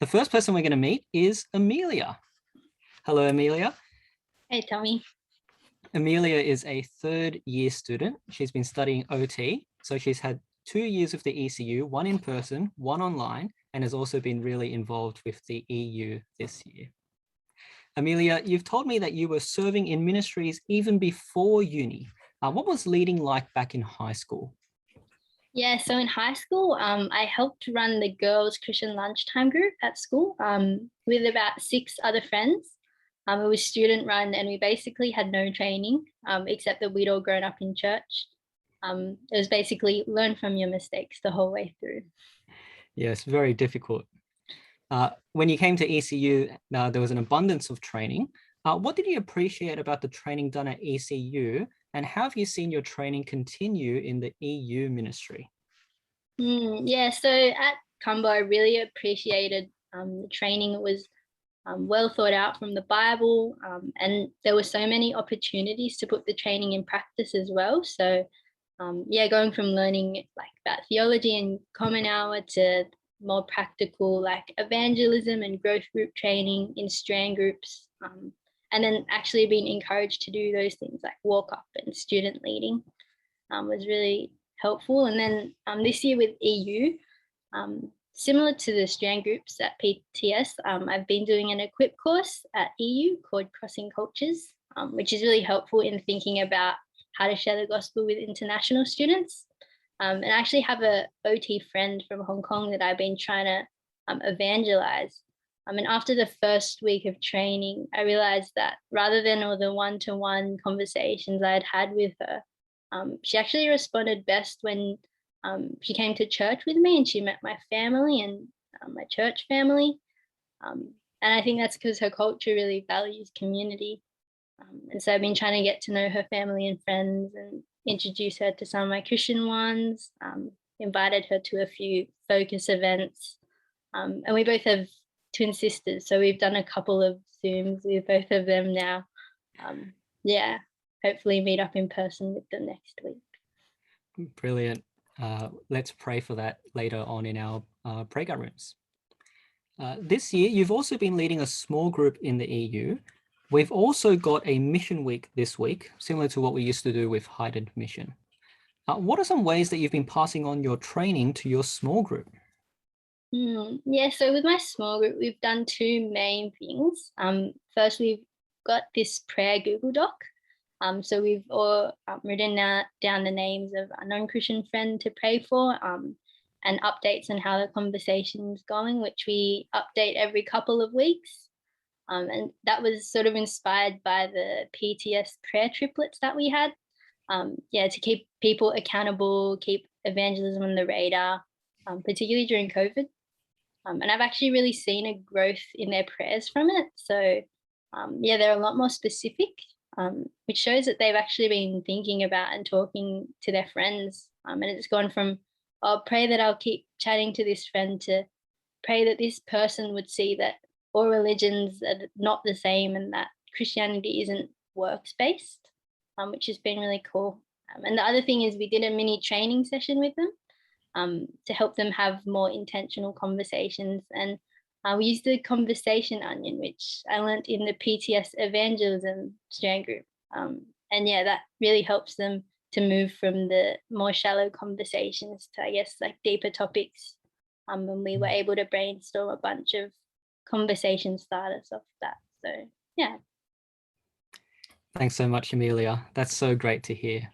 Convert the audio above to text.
first person we're going to meet is Amelia. Hello, Amelia. Hey, Tommy. Amelia is a third year student. She's been studying OT. So she's had 2 years of the ECU, one in person, one online, and has also been really involved with the EU this year. Amelia, you've told me that you were serving in ministries even before uni. What was leading like back in high school? Yeah, so in high school, I helped run the girls' Christian lunchtime group at school with about 6 other friends. It was student run and we basically had no training except that we'd all grown up in church. It was basically learn from your mistakes the whole way through. Yes, very difficult. When you came to ECU, there was an abundance of training. What did you appreciate about the training done at ECU, and how have you seen your training continue in the EU ministry? Yeah, so at Cumbo, I really appreciated the training. It was well thought out from the Bible, and there were so many opportunities to put the training in practice as well. So yeah, going from learning like about theology and common hour to more practical like evangelism and growth group training in strand groups, and then actually being encouraged to do those things like walk up and student leading was really helpful. And then this year with EU, similar to the strand groups at PTS, I've been doing an equip course at EU called Crossing Cultures, which is really helpful in thinking about how to share the gospel with international students. And I actually have a OT friend from Hong Kong that I've been trying to evangelize. And after the first week of training, I realized that rather than all the one-to-one conversations I had had with her, she actually responded best when she came to church with me and she met my family and my church family. And I think that's because her culture really values community. And so I've been trying to get to know her family and friends and introduce her to some of my Christian ones, invited her to a few focus events. And we both have twin sisters, so we've done a couple of Zooms with both of them now. Yeah, hopefully meet up in person with them next week. Brilliant. Let's pray for that later on in our breakout rooms. This year, you've also been leading a small group in the EU. We've also got a mission week this week, similar to what we used to do with Heightened Mission. What are some ways that you've been passing on your training to your small group? Yeah, so with my small group, we've done 2 main things. First, we've got this prayer Google Doc. So we've all written down the names of a non-Christian friend to pray for, and updates on how the conversation's going, which we update every couple of weeks. And that was sort of inspired by the PTS prayer triplets that we had. Yeah, to keep people accountable, keep evangelism on the radar, particularly during COVID. And I've actually really seen a growth in their prayers from it. So yeah, they're a lot more specific, which shows that they've actually been thinking about and talking to their friends. And it's gone from, I'll pray that I'll keep chatting to this friend, to pray that this person would see that all religions are not the same and that Christianity isn't works-based, which has been really cool. And the other thing is we did a mini training session with them to help them have more intentional conversations. And we used the conversation onion, which I learned in the PTS evangelism strand group. And yeah, that really helps them to move from the more shallow conversations to, I guess, like deeper topics. And we were able to brainstorm a bunch of conversation starters off that. So yeah. Thanks so much, Amelia. That's so great to hear.